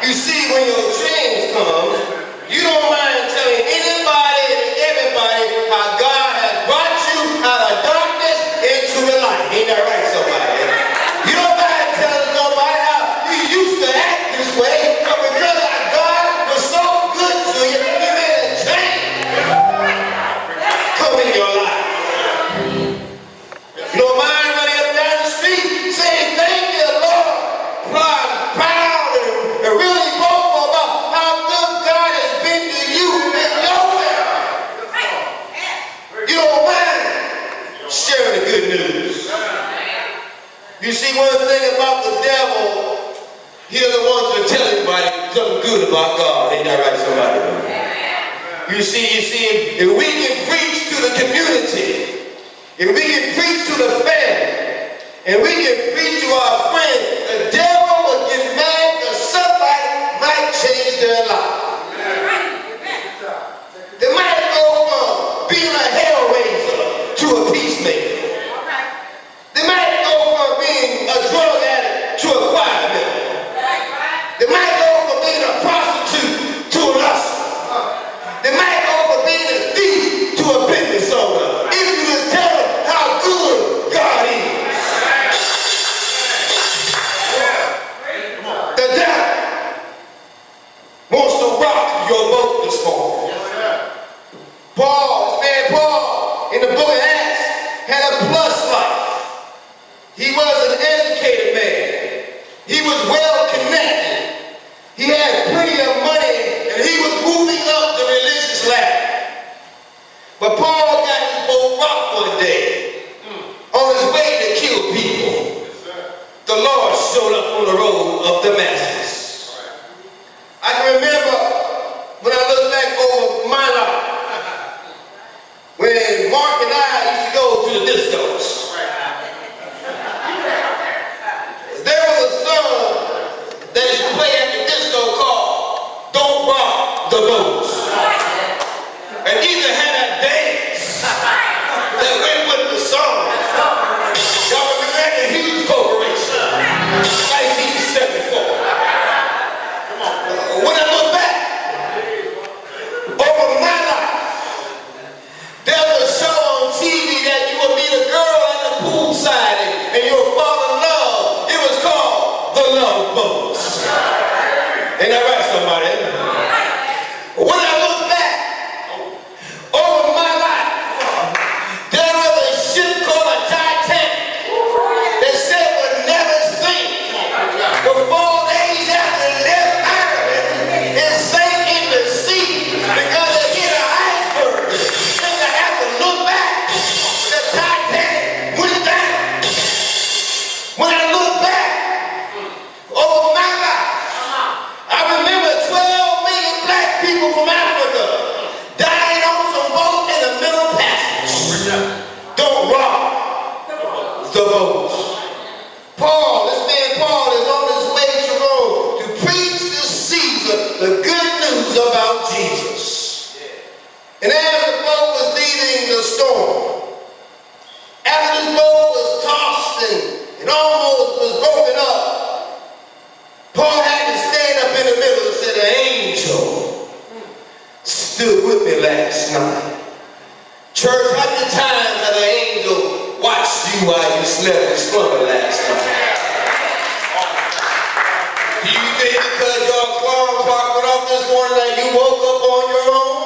You see, when your change comes, you don't mind telling anybody and everybody how God has brought you out of darkness into the light. Ain't that right, somebody? You don't mind telling nobody how you used to act this way, but because God was so good to you, He made a change come in your life. You don't mind running up down the street saying, "Thank you, Lord," proud and really boastful about how good God has been to you and your family. You don't mind sharing the good news. You see, one thing about the devil, he doesn't want you to tell anybody something good about God. Ain't that right, somebody? You see, if we can preach to the community, if we can preach to the family, and we can preach to our friends, the devil will get mad that somebody might change their life. They might go from being a hellraiser to a peacemaker. They might go from being a drug addict to a choir member. They might go from being a prostitute to a usher. They might go from being a thief to a business owner. If you just tell them how good God is. The devil wants to rock your boat this morning. Paul, in the book of Acts, had a plus life. He was an educated man. He was well connected. He had plenty of money, and he was moving up the religious ladder. But Paul got his boat rocked one day on his way to kill people. The Lord showed up on the road of Damascus. I can remember when I look back over my life, when Mark and I used to go to the discos. There was a song that used to play at the disco called "Don't Rock the Boat." And either had a dance that went with the song. Y'all remember that? The Hughes Corporation, 1974. When I look back over my life, there was a show on TV that you would meet a girl at the poolside and you'll fall in love. It was called The Love Boat. Ain't that right, somebody? When I look back over my life, there was a ship called a Titanic that said would never sink. For 4 days after it left Ireland, it sank in the sea because it hit an iceberg. And to have to look back, the Titanic went down. When I look back over my life, I remember 12 million black people from Africa dying on some boat in the Middle Passage. Don't rock the boat. This man Paul is on his way to Rome to preach to Caesar the good news about Jesus. And as the boat was leaving the storm, after this boat was tossed and almost was broken up, Paul had to stand up in the middle and said, "An angel stood with me last night." Church, how many times has an angel watched you while you slept and slumbered last night? Do you think because your alarm clock went off this morning that you woke up on your own?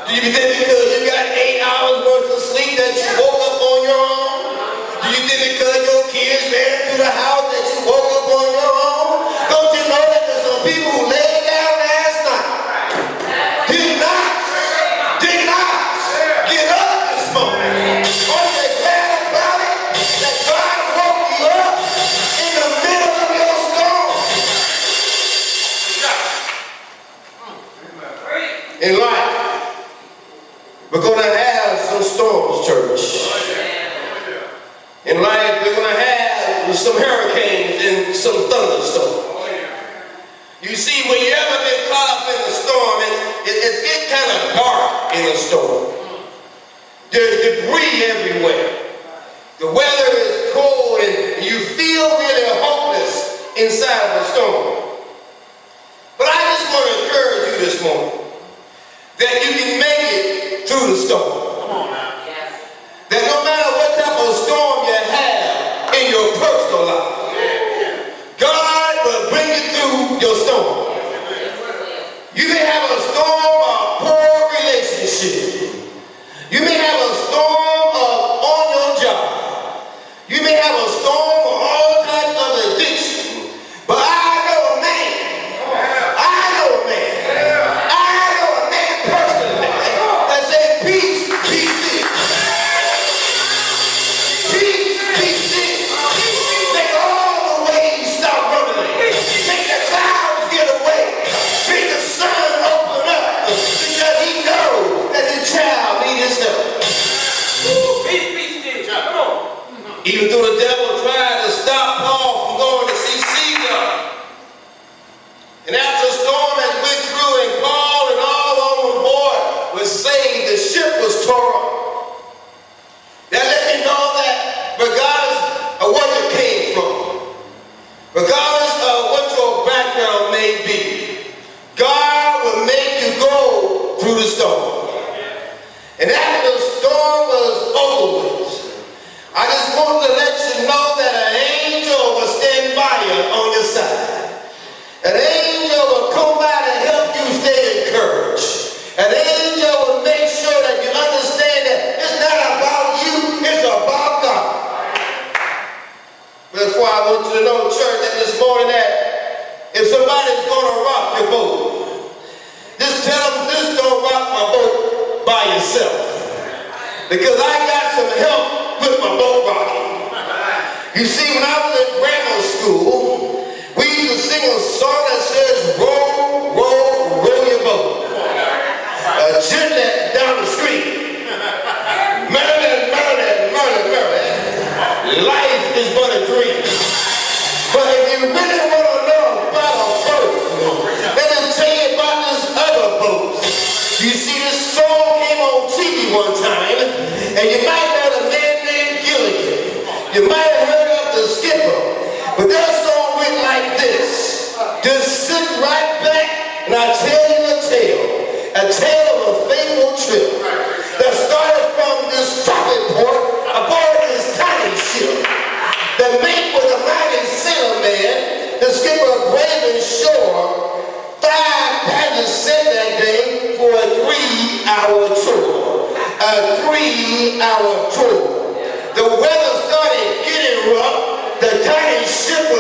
Do you think because you got 8 hours worth of sleep that you woke up on your own? Do you think because your kids ran through the house that you woke up on your own? Don't you know that there's some people who laid down last night, did not get up this morning? Aren't they glad about it? That God woke you up in the middle of your storm? In life, we're going to have some storms, church. In life, we're going to have some hurricanes and some thunderstorms. You see, when you ever been caught up in a storm, it gets kind of dark in a storm. There's debris everywhere. The weather is cold and you feel really hopeless inside of a storm. that you can make it through the storm. That no matter what type of storm you have in your personal life, God will bring you through your storm. You may have a storm of poor relationship. You may have a storm on your job. You may have a storm of all types of addiction. But I know a man. Personally that said, peace, be still. Peace, be still. Make all the waves stop running. Make the clouds get away. Make the sun open up. Because he knows that the child needs his help. Peace, be still. Come on. Even though the devil tried to stop Paul from going to see Caesar. And after the storm had went through and Paul and all on board was saved, the ship was tore up. That let me know that regardless of where you came from, regardless of what your background may be, God will make you go through the storm. And after the storm was over with, I just want to let you know that an angel will stand by you on your side. An angel will come by to help you stay encouraged. An angel will make sure that you understand that it's not about you, it's about God. That's why I want you to know, church, that this morning that if somebody's going to rock your boat, just tell them, just don't rock my boat by yourself. Because I got some help with my boat rocking. You see, when I was in grammar school, we used to sing a song that says, roll, roll, roll your boat. Gently down the street. Merrily, merrily, merrily, merrily. Life is but a dream. But if you really want to know about a boat, let me tell you about this other boat. You see, this song came on TV one time, and you might know the man named Gilligan. You might have heard of the skipper, but that song went like this. Just sit right back and I'll tell you a tale of a faithful trip that started from this tropic port aboard this tiny ship. The mate was a mighty sailor man. The skipper braved shore. 5 passengers set that day for a 3-hour tour. A 3-hour tour. The weather started getting rough. The tiny ship